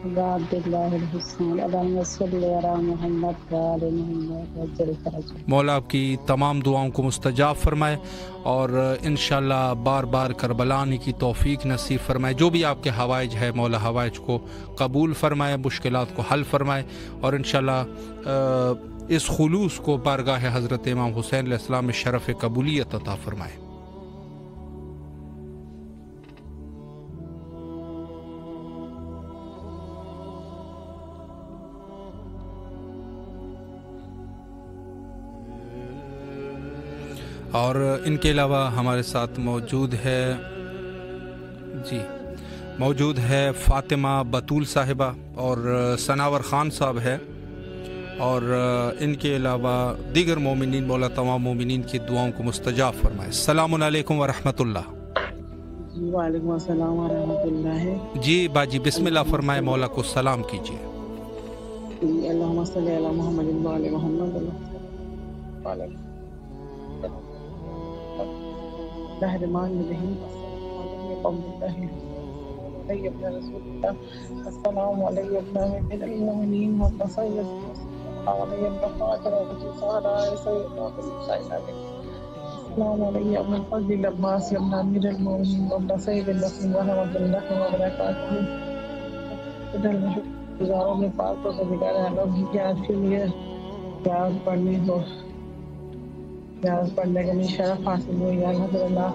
عبد اللہ الحسین اللہم صلی علی محمد و آل محمد وعجل فرجہ۔ مولا آپ کی تمام دعاؤں کو مستجاب فرمائے اور انشاءاللہ بار بار کربلا آنے کی توفیق نصیب فرمائے۔ جو بھی آپ کے حوائج ہے مولا حوائج کو قبول فرمائے، مشکلات کو حل فرمائے اور انشاءاللہ اس خلوص کو بارگاہ حضرت امام حسین علیہ السلام میں شرف قبولیت عطا فرمائے۔ اور ان کے علاوہ ہمارے ساتھ موجود ہے فاطمہ بطول صاحبہ اور ثناور خان صاحب ہے، اور ان کے علاوہ دیگر مومنین مولا تمام مومنین کی دعاؤں کو مستجاب فرمائے۔ السلام علیکم ورحمۃ اللہ۔ جی وعلیکم السلام ورحمۃ اللہ۔ جی باجی بسم اللہ فرمائے، مولا کو سلام کیجیے۔ اللہم صلی علی محمد وعلی محمد الرحمن الرحیم۔ السلام علیکم من المؤمنین والنصیب السلام علیکم من فضل العباس ابن امیر المؤمنین والنصیب الرحیم ورحمۃ اللہ وبرکاتہ۔ گزاروں میں پاک کو سبکار عالم کی آج کے لیے پیاز پڑھنی ہو، پیاز پڑھنے کا شرف حاصل ہوئی۔ الحمد للہ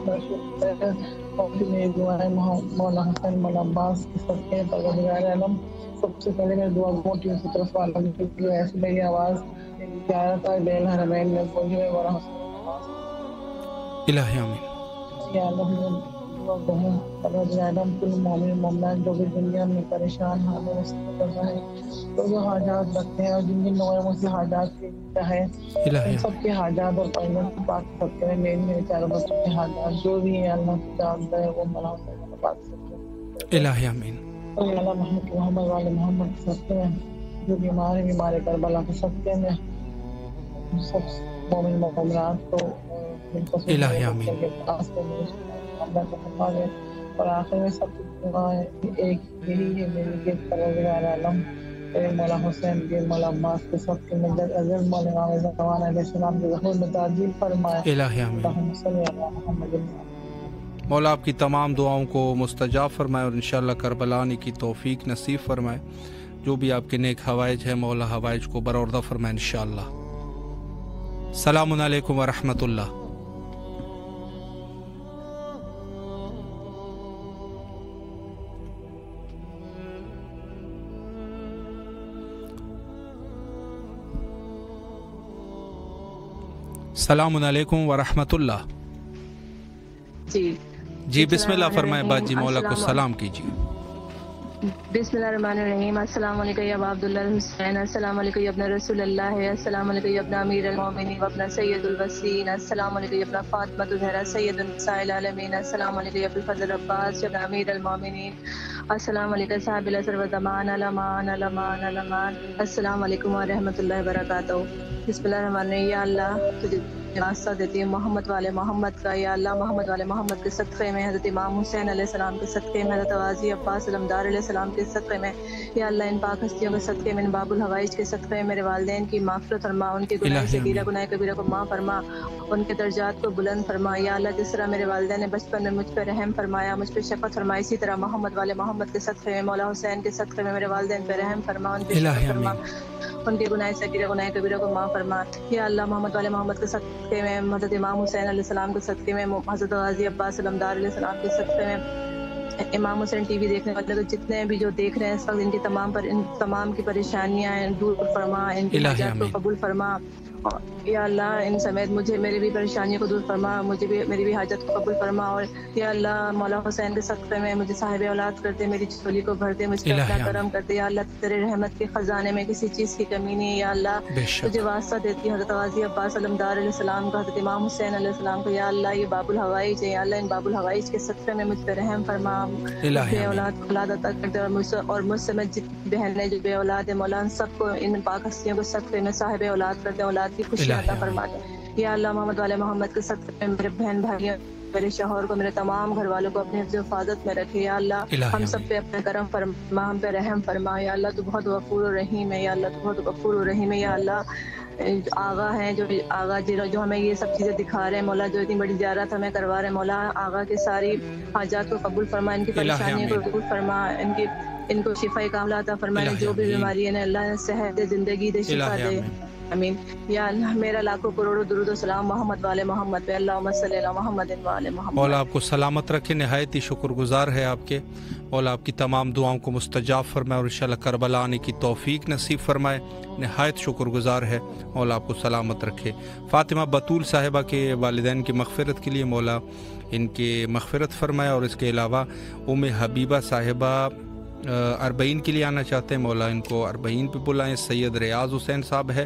میں دعائیں مولا حسین مولا عباس کے صدقے پروردگار عالم۔ سب سے پہلے میں دعا گھونٹیوں کی طرف عالم کی ایسی میری آواز میری زیارت ہے بیل حرمین میں پہنچے ہوئے مولا حسین الہی آمین۔ یا اللہ دعا گہوں پروردگار عالم کل مومن مومنات جو بھی دنیا میں پریشان حال مستقبل ہے، تو جو حاجات رکھتے ہیں اور جن جن لوگوں نے مجھ سے حاجات کی ہے ان سب کے حاجات اور پرمن پاک سکتے ہیں۔ میرے چاروں بچوں کے حاجات جو بھی ہیں اللہ کی جانتا ہے وہ مولا حسین پاک سکتے ہیں۔ الہی آمین۔ اللہ محمد والے محمد کے صدقے میں جو بیمار ہیں بیمار کربلا کے صدقے میں سب مومن مومنات کو الہی آمین۔ اللہ کو فرما دے۔ اور آخر میں سب دعائیں ایک یہی ہے میری کہ پروردگار عالم مولا حسین کے مولا عباس کے سب کے مدد عزیز مولا امام زمان علیہ السلام کے ظہور میں تعجیل فرمائے۔ الہی آمین۔ اللہم صلی علی محمد۔ مولا آپ کی تمام دعاؤں کو مستجاب فرمائے اور انشاءاللہ کربلا آنے کی توفیق نصیب فرمائے۔ جو بھی آپ کے نیک حوائج ہیں مولا حوائج کو برآوردہ فرمائے انشاءاللہ۔ السلام علیکم ورحمۃ اللہ۔ السلام علیکم ورحمۃ اللہ۔ جی بسم اللہ فرمائے باجی، مولا کو سلام کیجیے۔ بسم اللہ الرحمن الرحیم۔ السلام علیکم یا ابا عبداللہ الحسین، السلام علیکم یا ابن رسول اللہ، السلام علیکم یا ابن امیر المومنین و ابن سید الوسین، السلام علیکم یا ابن فاطمہ الزہرا سید النساء العالمین، السلام علیکم یا ابن الفضل عباس یا ابن امیر المومنین، السلام علیکم صاحب العصر والزمان الامان الامان الامان، السلام علیکم ورحمۃ اللہ وبرکاتہ۔ بسم اللہ الرحمن الرحیم۔ یا اللہ تجھے واسطہ دیتی ہوں محمد والے محمد کا، یا اللہ محمد والے محمد کے صدقے میں، حضرت امام حسین علیہ السلام کے صدقے میں، حضرت غازی عباس علمدار علیہ السلام کے صدقے میں، یا اللہ ان پاک ہستیوں کے صدقے میں، ان باب الحوائج کے صدقے میں میرے والدین کی مغفرت فرما، ان کے گناہ صغیرہ گناہ کبیرہ کو معاف فرما، ان کے درجات کو بلند فرما۔ یا اللہ جس طرح میرے والدین نے بچپن میں مجھ پہ رحم فرمایا، مجھ پہ شفقت فرمائی، اسی طرح محمد والے محمد کے صدقے میں، مولا حسین کے صدقے میں میرے والدین پہ رحم فرما، ان پہ شفقت فرما، ان کے گناہ صغیرہ گناہ کبیرہ کو معاف فرما۔ یا اللہ محمد والے محمد کے صدقے میں، حضرت امام حسین علیہ السلام کے صدقے میں، حضرت غازی عباس علمدار علیہ السلام کے صدقے میں، امام حسین ٹی وی دیکھنے والے جتنے بھی جو دیکھ رہے ہیں اس وقت، ان کی ان تمام کی پریشانیاں دور فرما، ان کی حاجات کو قبول فرما۔ یا اللہ ان سمیت میری بھی پریشانیوں کو دور فرما، میری بھی حاجت کو قبول فرما، اور یا اللہ مولا حسین کے صدقے میں مجھے صاحب اولاد کر دے، میری جھولی کو بھر دے، مجھ پہ اپنا کرم کر دے۔ یا اللہ تیرے رحمت کے خزانے میں کسی چیز کی کمی نہیں ہے۔ یا اللہ تجھے واسطہ دیتی حضرت غازی عباس علمدار علیہ السلام کا، حضرت امام حسین علیہ السلام کا، یا اللہ یہ باب الحوائج ہے، یا اللہ ان باب الحوائج کے صدقے میں مجھ پہ رحم فرما، بے اولاد کو اولاد عطا کر دے، اور مجھ سے میں جتنی بہنیں جو بے اولاد ہیں مولا ان سب کو ان پاک ہستیوں کے صدقے میں صاحب اولاد کر دے، اولاد کی خوشی عطا فرما۔ یا اللہ محمد والے محمد کے صدقے میں میرے بہن بھائیوں میرے شوہر کو، میرے تمام گھر والوں کو اپنے حفظ و حفاظت میں رکھے یا اللہ، ہم سب پہ اپنا کرم فرما، ہم پہ رحم فرما یا اللہ، تو بہت غفور و رحیم ہے یا اللہ، تو بہت غفور و رحیم ہے یا اللہ۔ آغا ہیں جو آغا جو ہمیں یہ سب چیزیں دکھا رہے ہیں مولا، جو اتنی بڑی زیارت ہمیں کروا رہے ہیں مولا، آغا کے ساری حاجات کو قبول فرما، ان کی پریشانیوں کو قبول فرما، ان کو شفا کاملہ عطا فرما، جو بھی بیماری ہے اللہ صحت دے، زندگی دے، شفا دے، امین یا اللہ۔ میرا لاکھوں کروڑوں درود و سلام محمد والے محمد پہ، اللہم صلی علی محمد والے محمد۔ مولا آپ کو سلامت رکھے، نہایت ہی شکر گزار ہے آپ کے، مولا آپ کی تمام دعاؤں کو مستجاب فرمائے اور انشاءاللہ کربلا آنے کی توفیق نصیب فرمائے، نہایت شکر گزار ہے، مولا آپ کو سلامت رکھے۔ فاطمہ بطول صاحبہ کے والدین کی مغفرت کے لیے مولا ان کے مغفرت فرمائے، اور اس کے علاوہ ام حبیبہ صاحبہ 40 کے لیے آنا چاہتے ہیں، مولا ان کو 40 پہ بلائیں۔ سید ریاض حسین صاحب ہے،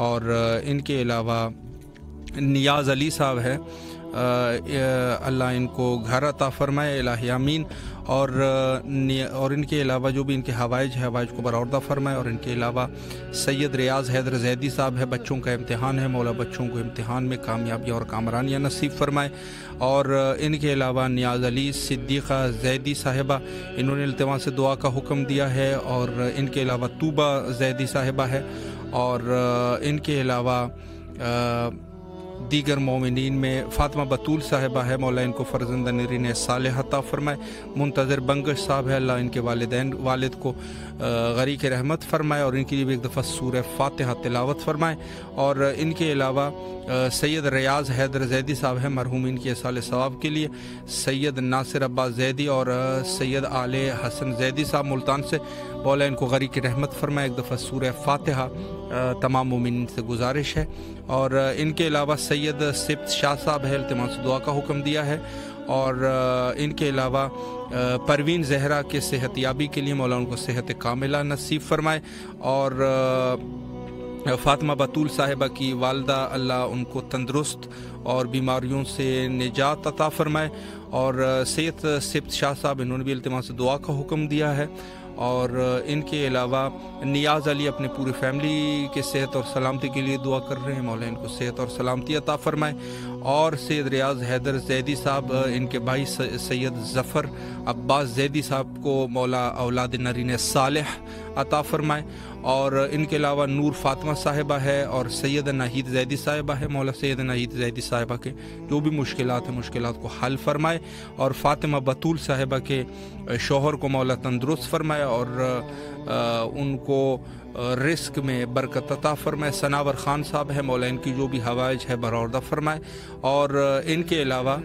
اور ان کے علاوہ نیاز علی صاحب ہے، اللہ ان کو گھر عطا فرمائے، الہی آمین۔ اور ان کے علاوہ جو بھی ان کے حوائج کو برآوردہ فرمائے، اور ان کے علاوہ سید ریاض حیدر زیدی صاحب ہے، بچوں کا امتحان ہے، مولا بچوں کو امتحان میں کامیابی اور کامرانیاں نصیب فرمائے۔ اور ان کے علاوہ نیاز علی صدیقہ زیدی صاحبہ، انہوں نے التماس سے دعا کا حکم دیا ہے، اور ان کے علاوہ طوبہ زیدی صاحبہ ہے، اور ان کے علاوہ دیگر مومنین میں فاطمہ بطول صاحبہ ہے، مولا ان کو فرزند نرین صالح عطا فرمائے۔ منتظر بنگش صاحب ہے، اللہ ان کے والد کو غریق رحمت فرمائے، اور ان کے لیے بھی ایک دفعہ سورہ فاتحہ تلاوت فرمائے۔ اور ان کے علاوہ سید ریاض حیدر زیدی صاحب ہیں، مرحومین کے اصال ثواب کے لیے سید ناصر عباس زیدی اور سید آل حسن زیدی صاحب ملتان سے، مولا ان کو غریق رحمت فرمائے، ایک دفعہ سورہ فاتحہ تمام مومنین سے گزارش ہے۔ اور ان کے علاوہ سید سبت شاہ صاحب ہے، التماس دعا کا حکم دیا ہے۔ اور ان کے علاوہ پروین زہرا کے صحت یابی کے لیے مولا ان کو صحت کاملہ نصیب فرمائے، اور فاطمہ بطول صاحبہ کی والدہ اللہ ان کو تندرست اور بیماریوں سے نجات عطا فرمائے۔ اور سید سبت شاہ صاحب، انہوں نے بھی التماس دعا کا حکم دیا ہے۔ اور ان کے علاوہ نیاز علی اپنے پوری فیملی کے صحت اور سلامتی کے لیے دعا کر رہے ہیں، مولا ان کو صحت اور سلامتی عطا فرمائے۔ اور سید ریاض حیدر زیدی صاحب، ان کے بھائی سید ظفر عباس زیدی صاحب کو مولا اولاد نرین صالح عطا فرمائے۔ اور ان کے علاوہ نور فاطمہ صاحبہ ہے، اور سید ناہید زیدی صاحبہ ہے، مولا سید ناہید زیدی صاحبہ کے جو بھی مشکلات ہیں مشکلات کو حل فرمائے۔ اور فاطمہ بطول صاحبہ کے شوہر کو مولا تندرست فرمائے، اور ان کو رزق میں برکت عطا فرمائے۔ ثناور خان صاحب ہے، مولا ان کی جو بھی حوائج ہے برآوردہ فرمائے۔ اور ان کے علاوہ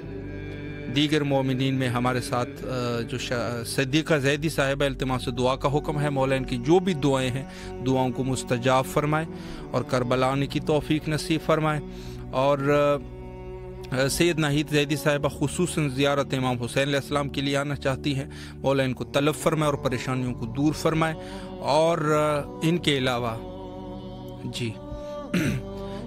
دیگر مومنین میں ہمارے ساتھ جو صدیقہ زیدی صاحبہ، التماس دعا کا حکم ہے، مولا ان کی جو بھی دعائیں ہیں دعاؤں کو مستجاب فرمائے اور کربلا آنے کی توفیق نصیب فرمائے۔ اور سید ناہید زیدی صاحبہ خصوصاً زیارت امام حسین علیہ السلام کے لیے آنا چاہتی ہیں، مولا ان کو طلب فرمائے اور پریشانیوں کو دور فرمائے۔ اور ان کے علاوہ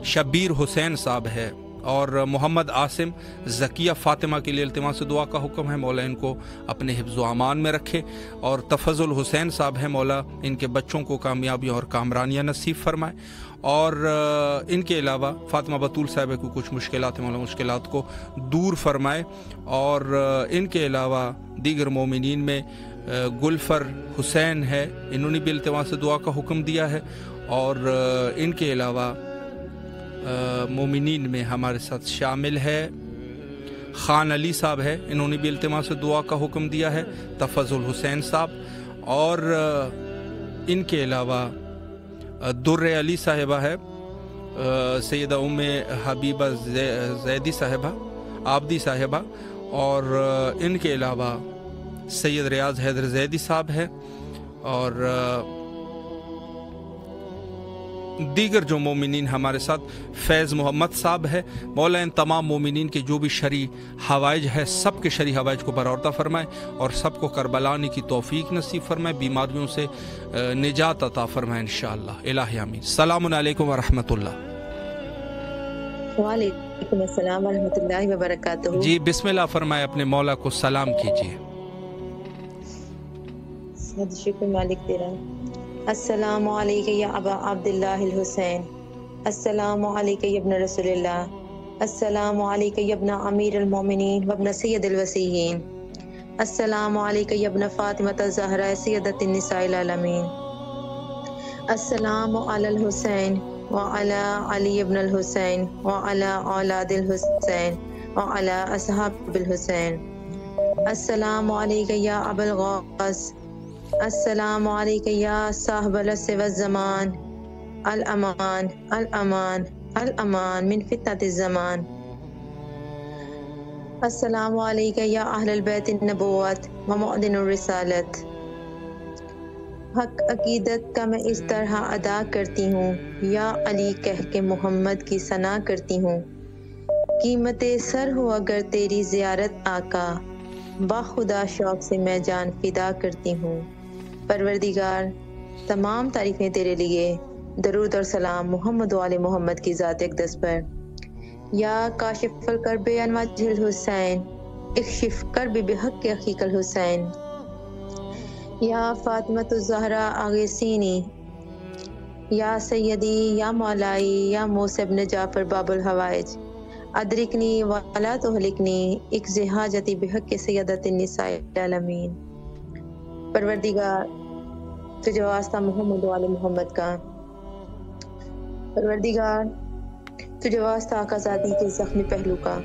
شبیر حسین صاحب ہے، اور محمد عاصم زکیہ فاطمہ کے لیے التماس دعا کا حکم ہے، مولا ان کو اپنے حفظ و امان میں رکھے۔ اور تفضل حسین صاحب ہے، مولا ان کے بچوں کو کامیابی اور کامرانیاں نصیب فرمائے۔ اور ان کے علاوہ فاطمہ بطول صاحبہ کو کچھ مشکلات ہیں، مولا مشکلات کو دور فرمائے۔ اور ان کے علاوہ دیگر مومنین میں گلفر حسین ہے، انہوں نے بھی التماس دعا کا حکم دیا ہے۔ اور ان کے علاوہ مومنین میں ہمارے ساتھ شامل ہے خان علی صاحب ہے، انہوں نے بھی التماس دعا کا حکم دیا ہے، تفضل حسین صاحب۔ اور ان کے علاوہ در علی صاحبہ ہے، سیدہ ام حبیبہ زیدی صاحبہ عابدی صاحبہ۔ اور ان کے علاوہ سید ریاض حیدر زیدی صاحب ہے، اور دیگر جو مومنین ہمارے ساتھ فیض محمد صاحب ہے، مولا ان تمام مومنین کے جو بھی شرعی حوائج ہے سب کے شرعی حوائج کو برآوردہ فرمائے، اور سب کو کربلا آنے کی توفیق نصیب فرمائے، بیماریوں سے نجات عطا فرمائے انشاءاللہ، الہی آمین۔ السلام علیکم ورحمۃ اللہ۔ وعلیکم السلام ورحمۃ اللہ وبرکاتہ۔ جی بسم اللہ فرمائے، اپنے مولا کو سلام کیجیے۔ شکر مالک تیرا۔ السلام علیکم یا ابا عبداللہ الحسین، السلام علیکم یا ابن رسول اللہ، السلام علیک یا ابن امیر المومنین وابن سید الوصیین، السلام علیک یا ابن فاطمۃ الزہرا سیدۃ النساء العالمین، السلام علی الحسین وعلی علی ابن الحسین وعلی اولاد الحسین وعلی اصحاب الحسین، السلام علیک یا ابا الغاث، السلام علیک یا صاحب العصر والزمان، الامان الامان الامان من فتنة الزمان، السلام علیک یا اہل البیت النبوت ومعدن الرسالت۔ حق عقیدت کا میں اس طرح ادا کرتی ہوں، یا علی کہہ کے محمد کی ثنا کرتی ہوں، قیمت سر ہو اگر تیری زیارت آقا، باخدا شوق سے میں جان فدا کرتی ہوں۔ پروردگار تمام تعریفیں تیرے لیے، درود اور سلام محمد و آل محمد کی ذات اقدس پر۔ یا کاشف الکرب عن وجہ الحسین، اکشف کرب بحق اخیک الحسین، یا فاطمۃ الزہرا اغیثینی، یا سیدی یا مولائی یا موسی بن جعفر باب الحوائج، ادرکنی ولا تہلکنی اقض حاجتی بحق سیدۃ النساء العالمین۔ پروردگار تجھے واسطہ محمد و آل محمد کا، پروردگار تجھے واسطہ آقا زادی کے زخمی پہلو کا،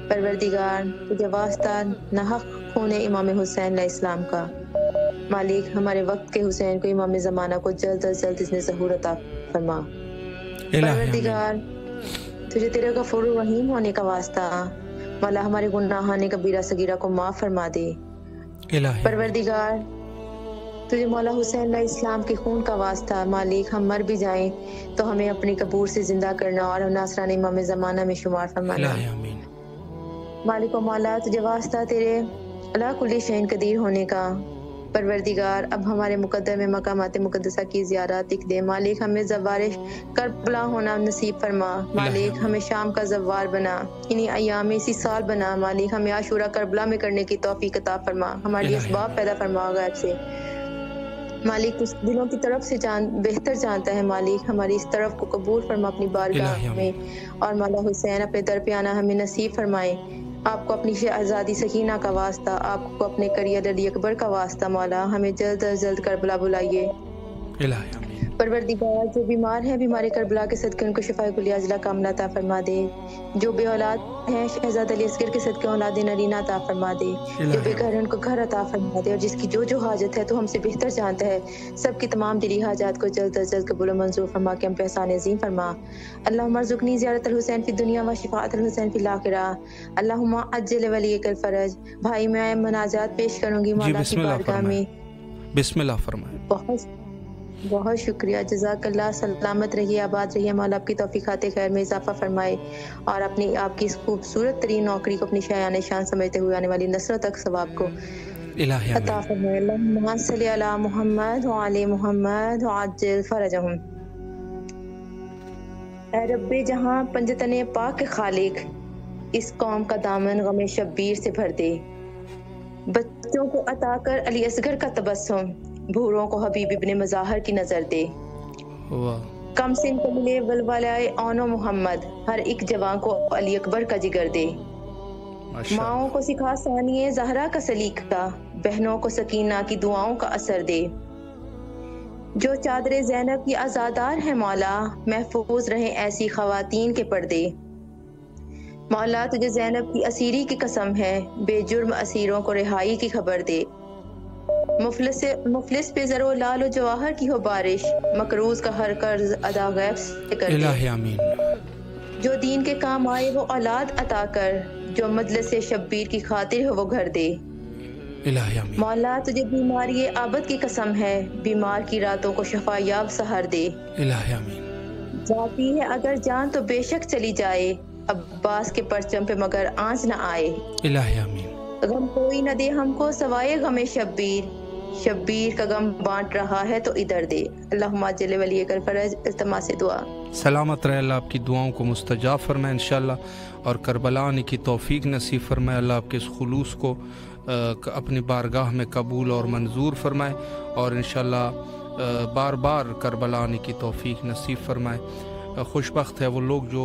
پروردگار تجھے واسطہ ناحق خون امام حسین علیہ السلام کا، مالک ہمارے وقت کے حسین کو امام زمانہ کو جلد از جلد اس نے ظہور عطا فرما۔ پروردگار تجھے تیرے غفور الرحیم ہونے کا واسطہ مولا ہمارے گناہان کبیرہ صغیرہ کو معاف فرما دے۔ پروردگار تجھے مولا حسین علیہ السلام کے خون کا واسطہ، مالک ہم مر بھی جائیں تو ہمیں اپنی قبور سے زندہ کرنا اور ناصران امام زمانہ میں شمار فرمانا۔ مالک و مولا تجھے واسطہ تیرے علی کل شیء قدیر ہونے کا۔ پروردگار اب ہمارے مقدر میں مقامات مقدسہ کی زیارت لکھ دے، مالک ہمیں زوار کربلا ہونا نصیب فرما، مالک ہمیں شام کا زوار بنا، انہی ایام اسی سال بنا، مالک ہمیں عاشورہ کربلا میں کرنے کی توفیق عطا فرما، ہمارے لیے اسباب پیدا فرما غیب سے، مالک اس دلوں کی طرف سے بہتر جانتا ہے، مالک ہماری اس طرف کو قبول فرما اپنی بارگاہ میں، اور مولا حسین اپنے در پہ آنا ہمیں نصیب فرمائے۔ آپ کو اپنی شہزادی سکینہ کا واسطہ، آپ کو اپنے قریب علی اکبر کا واسطہ، مولا ہمیں جلد از جلد کربلا بلائیے۔ پروردگار جو بیمار ہیں بیمار کربلا کے صدقے ان کو شفائے کلیہ عاجلہ کاملہ عطا فرما دے، جو بے اولاد ہیں شہزادہ علی اصغر کے صدقے اولاد نرینہ عطا فرما دے، جو بے گھر ہیں ان کو گھر عطا فرما دے، اور جس کی جو حاجت ہے تو ہم سے بہتر جانتا ہے، سب کی تمام دلی حاجات کو جلد از جلد قبول و منظور فرما کے ہم پہ احسان عظیم فرما۔ اللہم ارزقنی زیارت الحسین فی الدنیا و شفاعت الحسین فی الآخرہ، اللہم عجل ولیک الفرج۔ بھائی میں مناجات پیش کروں گی مولا کی بارگاہ میں۔ بسم اللہ فرمائیں۔ بہت شکریہ، جزاک اللہ، سلامت رہیے، آباد رہیے، مولا آپ کی توفیقات خیر میں اضافہ فرمائے، اور آپ کی اس خوبصورت ترین نوکری کو اپنی شایان شان سمجھتے ہوئے آنے والی نسلوں تک ثواب کو عطا فرمائے۔ اللہم صلی علی محمد وعلی محمد وعجل فرجہم۔ اے رب جہاں پنجتن پاک خالق، اس قوم کا دامن غم شبیر سے بھر دے، بچوں کو عطا کر علی اصغر کا تبسم، بھوروں کو حبیب ابن مظاہر کی نظر دے، کم سن کو ملے ولولائے اون و محمد، ہر ایک جوان کو علی اکبر کا جگر دے، ماؤں کو سکھا ثانیہ زہرا کا سلیقہ، بہنوں کو سکینہ کی دعاؤں کا اثر دے، جو چادر زینب کی عزادار ہیں مولا، محفوظ رہیں ایسی خواتین کے پردے، مولا تجھے زینب کی اسیری کی قسم ہے، بے جرم اسیروں کو رہائی کی خبر دے، مفلس پہ زر و لال و جواہر کی ہو بارش، مقروض کا ہر قرض ادا غیب سے کر دے، جو دین کے کام آئے وہ اولاد عطا کر، جو مجلس شبیر کی خاطر ہو وہ گھر دے، مولا تجھے بیماری عابد کی قسم ہے، بیمار کی راتوں کو شفا یاب سحر دے، جاتی ہے اگر جان تو بے شک چلی جائے، عباس کے پرچم پہ مگر آنچ نہ آئے، غم کوئی نہ دے ہم کو سوائے غم شبیر، شبیر کا غم بانٹ رہا ہے تو ادھر دے۔ اللہم عجل ولیک الفرج، التماس دعا۔ سلامت رہے، اللہ آپ کی دعاؤں کو مستجاب فرمائے انشاءاللہ، اور کربلا آنے کی توفیق نصیب فرمائے، اللہ آپ کے اس خلوص کو اپنی بارگاہ میں قبول اور منظور فرمائے، اور انشاءاللہ بار بار کربلا آنے کی توفیق نصیب فرمائے۔ خوش بخت ہے وہ لوگ جو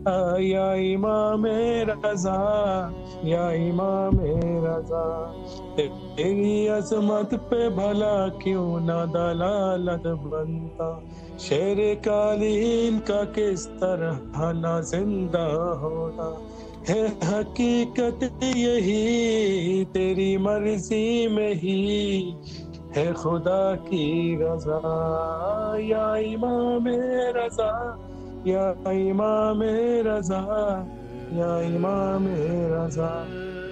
یا امام رضا یا امام رضا تیری عظمت پہ بھلا کیوں نہ دلالت بنتا شیر قالین کا کس طرح نہ زندہ ہوتا ہے حقیقت یہی تیری مرضی میں ہی ہے خدا کی رضا یا امام رضا یا امام رضا یا امام رضا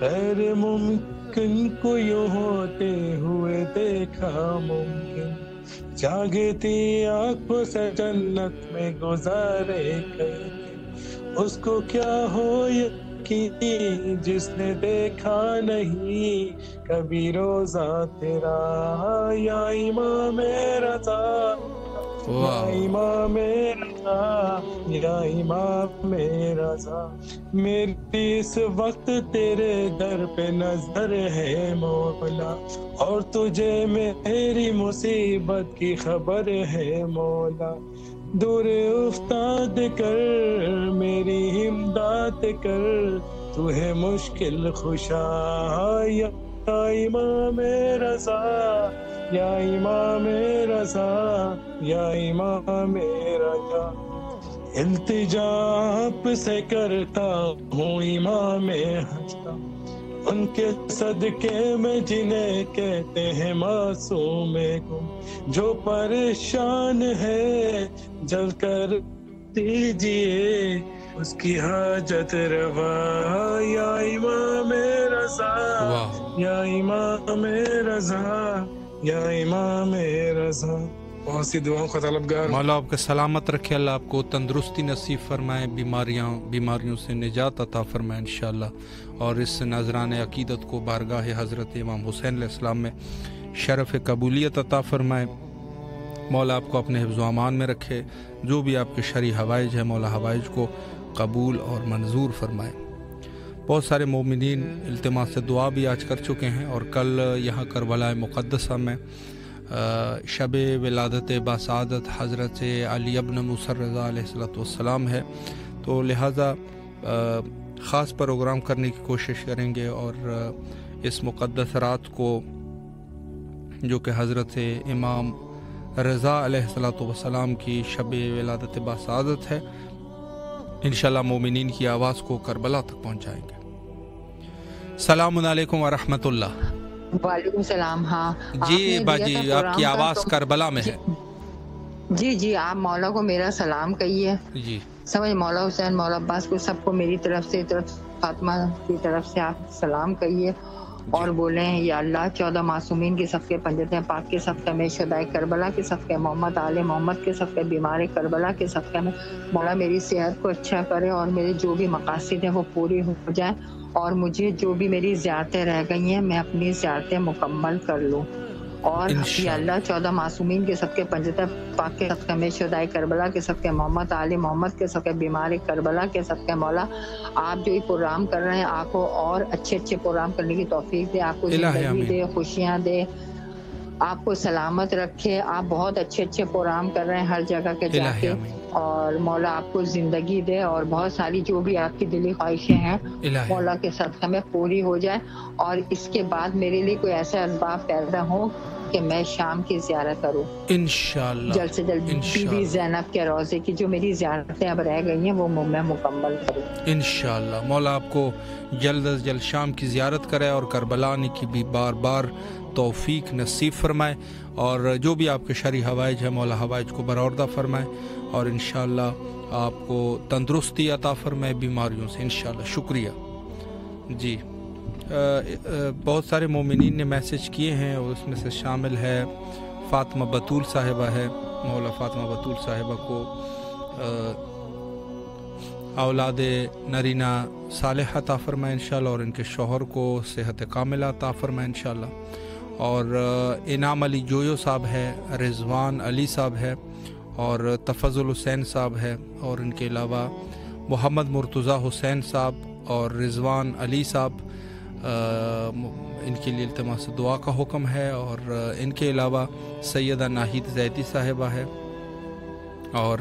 غیر ممکن کو یوں ہوتے ہوئے دیکھا ممکن جاگتی آنکھوں سے جنت میں گزارے گئے اس کو کیا ہو یقین جس نے دیکھا نہیں کبھی روزہ تیرا یا امام رضا یا امام رضا یا امام رضا میری اس وقت تیرے در پہ نظر ہے مولا اور تجھے میری مصیبت کی خبر ہے مولا دور افتاد کر میری امداد کر تو ہے مشکل خوشا یا امام رضا یا امام رضا یا امام رضا التجا آپ سے کرتا ہوں امام ہستا ان کے صدقے میں جنہیں کہتے ہیں معصوم گم جو پریشان ہے جل کر دیجئے اس کی حاجت روا یا امام رضا یا امام رضا یا امام رضا بہت سی دعاؤں کا طلبگار مولا آپ کے سلامت رکھے اللہ آپ کو تندرستی نصیب فرمائے بیماریوں سے نجات عطا فرمائے انشاءاللہ اور اس نذران عقیدت کو بارگاہ حضرت امام حسین علیہ السلام میں شرف قبولیت عطا فرمائے مولا آپ کو اپنے حفظ و امان میں رکھے جو بھی آپ کے شرعی حوائج ہے مولا حوائج کو قبول اور منظور فرمائے بہت سارے مومنین التماس سے دعا بھی آج کر چکے ہیں اور کل یہاں کربلا مقدسہ میں شب ولادت باسعادت حضرت علی ابن موسیٰ رضا علیہ السلام ہے تو لہٰذا خاص پروگرام کرنے کی کوشش کریں گے اور اس مقدس رات کو جو کہ حضرت امام رضا علیہ السلام کی شب ولادت باسعادت ہے انشاءاللہ مومنین کی آواز کو کربلا تک پہنچائیں گے السلام علیکم ورحمۃ اللہ وعلیکم السلام ہاں جی باجی آپ کی آواز کربلا میں ہے جی آپ مولا کو میرا سلام کہیے جی سمجھ مولا حسین مولا عباس کو سب کو میری طرف سے فاطمہ کی طرف سے آپ سلام کہیے اور بولیں یا اللہ 14 معصومین کے صفحے پنجت پاک کے صفحے میں شہدائے کربلا کے صفحے محمد آل محمد کے صفحے بیمار کربلا کے صفحے میں مولا میری صحت کو اچھا کرے اور میرے جو بھی مقاصد ہیں وہ پوری ہو جائیں اور مجھے جو بھی میری زیارتیں رہ گئی ہیں میں اپنی زیارتیں مکمل کر لوں اور یا اللہ 14 معصومین کے صدقے پنجتہ پاک کے صدقے میں شہدائے کربلا کے صدقے محمد آل محمد کے صدقے بیمار کربلا کے صدقے مولا آپ جو یہ پروگرام کر رہے ہیں آپ کو اور اچھے پروگرام کرنے کی توفیق دے آپ کو زندگی دے خوشیاں دے آپ کو سلامت رکھے آپ بہت اچھے پروگرام کر رہے ہیں ہر جگہ کے جا کے اور مولا آپ کو زندگی دے اور بہت ساری جو بھی آپ کی دلی خواہشیں ہیں مولا کے صدقے میں پوری ہو جائے اور اس کے بعد میرے لیے کوئی ایسا اسباب پیدا ہو کہ میں شام کی زیارت کروں انشاءاللہ جلد سے جلد بی بی زینب کے روضے کی جو میری زیارتیں اب رہ گئی ہیں وہ میں مکمل کروں انشاءاللہ مولا آپ کو جلد از جلد شام کی زیارت کرے اور کربلا آنے کی بھی بار بار توفیق نصیب فرمائے اور جو بھی آپ کے شرعی حوائج ہے مولا حوائج کو برآوردہ فرمائے اور انشاءاللہ آپ کو تندرستی عطا فرمائے بیماریوں سے انشاءاللہ شکریہ جی بہت سارے مومنین نے میسج کیے ہیں اور اس میں سے شامل ہے فاطمہ بطول صاحبہ ہے مولا فاطمہ بطول صاحبہ کو اولاد نرینہ صالح عطا فرمائے انشاءاللہ اور ان کے شوہر کو صحت کاملہ عطا فرمائے انشاءاللہ اور انعام علی جویو صاحب ہے رضوان علی صاحب ہے اور تفضل حسین صاحب ہے اور ان کے علاوہ محمد مرتضیٰ حسین صاحب اور رضوان علی صاحب ان کے لیے التماس دعا کا حکم ہے اور ان کے علاوہ سیدہ ناہید زیدی صاحبہ ہے اور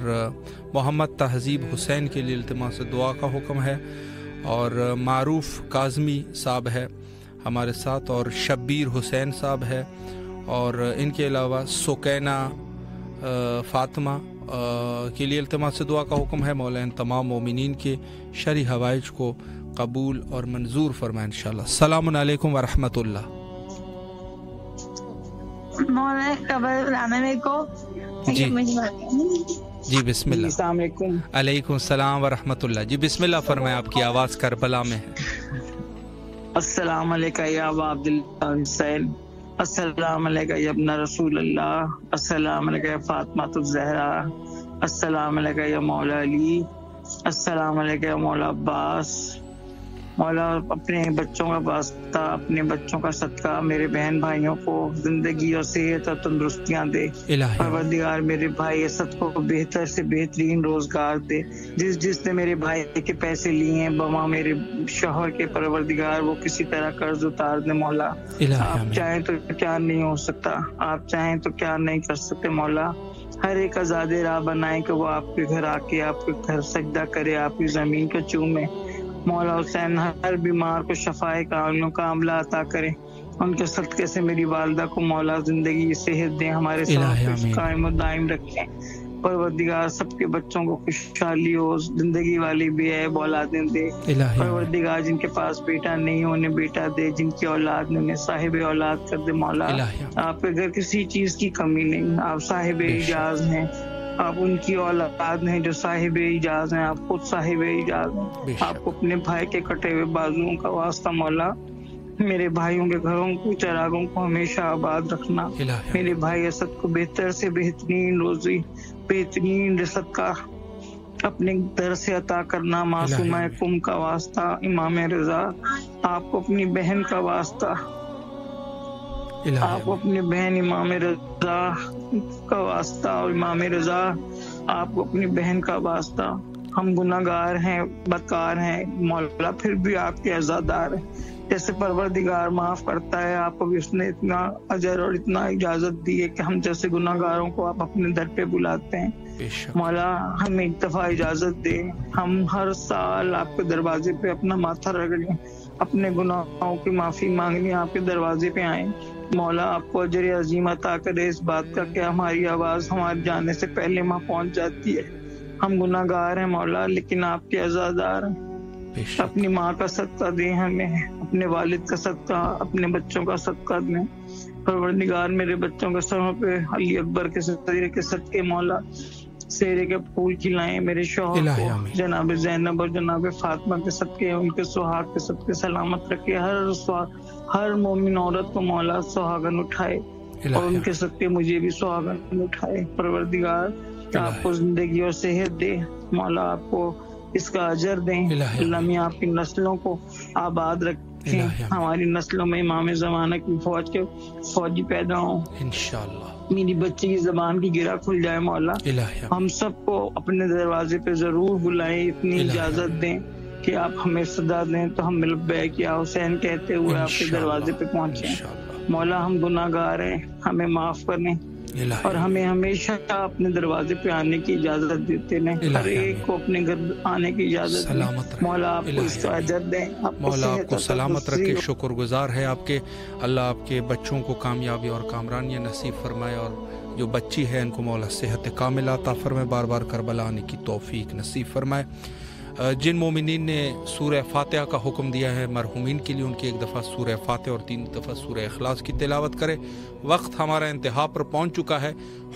محمد تہذیب حسین کے لیے التماس دعا کا حکم ہے، اور معروف کاظمی صاحب ہے ہمارے ساتھ، اور شبیر حسین صاحب ہے، اور ان کے علاوہ سکینہ فاطمہ کے لیے التماس دعا کا حکم ہے۔ مولا ان تمام مومنین کے شرعی حوائج کو قبول اور منظور فرمائے انشاءاللہ۔ السلام علیکم ورحمۃ اللہ۔ مولا خبر بلانا میرے کو جی بسم اللہ۔ السلام علیکم۔ علیکم السلام ورحمۃ اللہ۔ جی بسم اللہ فرمائیں، آپ کی آواز کربلا میں ہے۔ السلام علیکم یا ابا عبداللہ حسین، السلام علیکم یا ابن رسول اللہ، السلام علیکم یا فاطمہ الزہرا، السلام علیکم یا مولا علی، السلام علیکم یا مولا عباس۔ مولا اپنے بچوں کا واسطہ، اپنے بچوں کا صدقہ میرے بہن بھائیوں کو زندگی اور صحت اور تندرستیاں دے۔ پروردگار میرے بھائی اسد کو بہتر سے بہترین روزگار دے۔ جس نے میرے بھائی کے پیسے لیے ہیں بما میرے شوہر کے، پروردگار وہ کسی طرح قرض اتار دے مولا۔ آپ چاہیں تو کیا نہیں ہو سکتا، آپ چاہیں تو کیا نہیں کر سکتے مولا۔ ہر ایک آزاد راہ بنائیں کہ وہ آپ کے گھر آ کے آپ کے گھر سجدہ کرے، آپ کی زمین کو چومے۔ مولا حسین ہر بیمار کو شفائے کاملہ عطا کرے، ان کے صدقے سے میری والدہ کو مولا زندگی صحت دیں، ہمارے ساتھ قائم و دائم رکھیں۔ پروردگار سب کے بچوں کو خوشحالی ہو، زندگی والی بے عیب اولادیں دے۔ پروردگار جن کے پاس بیٹا نہیں انہیں بیٹا دے، جن کی اولاد نے انہیں صاحب اولاد کر دے مولا۔ آپ کے گھر کسی چیز کی کمی نہیں، آپ صاحب اعجاز ہیں، آپ ان کی اولاد ہیں جو صاحب اعجاز ہیں، آپ خود صاحب اعجاز ہیں۔ آپ کو اپنے بھائی کے کٹے ہوئے بازوؤں کا واسطہ مولا، میرے بھائیوں کے گھروں کو چراغوں کو ہمیشہ آباد رکھنا۔ میرے بھائی اسد کو بہتر سے بہترین روزی، بہترین رزق کا اپنے در سے عطا کرنا۔ معصومہ کم کا واسطہ، امام رضا آپ کو اپنی بہن کا واسطہ، آپ کو اپنی بہن امام رضا کا واسطہ، اور امام رضا آپ کو اپنی بہن کا واسطہ۔ ہم گناہ گار ہیں، بدکار ہیں مولا، پھر بھی آپ کے عزادار ہیں۔ جیسے پروردگار معاف کرتا ہے، آپ کو بھی اس نے اتنا اجر اور اتنا اجازت دی ہے کہ ہم جیسے گناہ گاروں کو آپ اپنے در پہ بلاتے ہیں مولا۔ ہمیں ایک دفعہ اجازت دے، ہم ہر سال آپ کے دروازے پہ اپنا ماتھا رگڑیں، اپنے گناہوں کی معافی مانگنے آپ کے دروازے پہ آئیں مولا۔ آپ کو اجر عظیم عطا کرے اس بات کا کہ ہماری آواز ہمارے جانے سے پہلے وہاں پہنچ جاتی ہے۔ ہم گناہ گار ہیں مولا، لیکن آپ کے عزادار ہیں۔ اپنی ماں کا صدقہ دیں ہمیں، اپنے والد کا صدقہ، اپنے بچوں کا صدقہ دیں۔ پروردگار میرے بچوں کے سروں پہ علی اکبر کے صدقے کے صدقے مولا سیرے کے پھول کھلائیں، میرے شوہر کو جناب زینب اور جناب فاطمہ کے صدقے، ان کے سہاگ کے صدقے سلامت رکھے۔ ہر مومن عورت کو مولا سہاگن اٹھائے، اور ان کے صدقے مجھے بھی سہاگن اٹھائے۔ پروردگار آپ کو زندگی اور صحت دے مولا، آپ کو اس کا اجر دیں۔ اللہ میں آپ کی نسلوں کو آباد رکھیں، ہماری نسلوں میں امام زمانہ کی فوج کے فوجی پیدا ہوں انشاءاللہ۔ میری بچی کی زبان کی گرہ کھل جائے مولا۔ ہم سب کو اپنے دروازے پہ ضرور بلائیں، اتنی اجازت دیں کہ آپ ہمیں صدا دیں تو ہم لبیک یا حسین کہتے ہوئے آپ کے دروازے پہ پہنچیں مولا۔ ہم گناہ گار ہیں، ہمیں معاف کریں، اور ہمیں ہمیشہ اپنے دروازے پہ آنے کی اجازت دیتے ہیں، ہر ایک کو اپنے گھر آنے کی اجازت دیں مولا۔ آپ کو اس کا اجر دیں، مولا آپ کو سلامت رکھے۔ شکر گزار ہے آپ کے، اللہ آپ کے بچوں کو کامیابی اور کامرانیاں نصیب فرمائے، اور جو بچی ہے ان کو مولا صحت کاملہ عطا فرمائے، بار بار کربلا آنے کی توفیق نصیب فرمائے۔ جن مومنین نے سورہ فاتحہ کا حکم دیا ہے مرحومین کے لیے، ان کی ایک دفعہ سورہ فاتحہ اور 3 دفعہ سورہ اخلاص کی تلاوت کرے۔ وقت ہمارا انتہا پر پہنچ چکا ہے،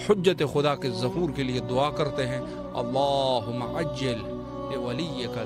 حجت خدا کے ظہور کے لیے دعا کرتے ہیں۔ اللہم عجل لولیک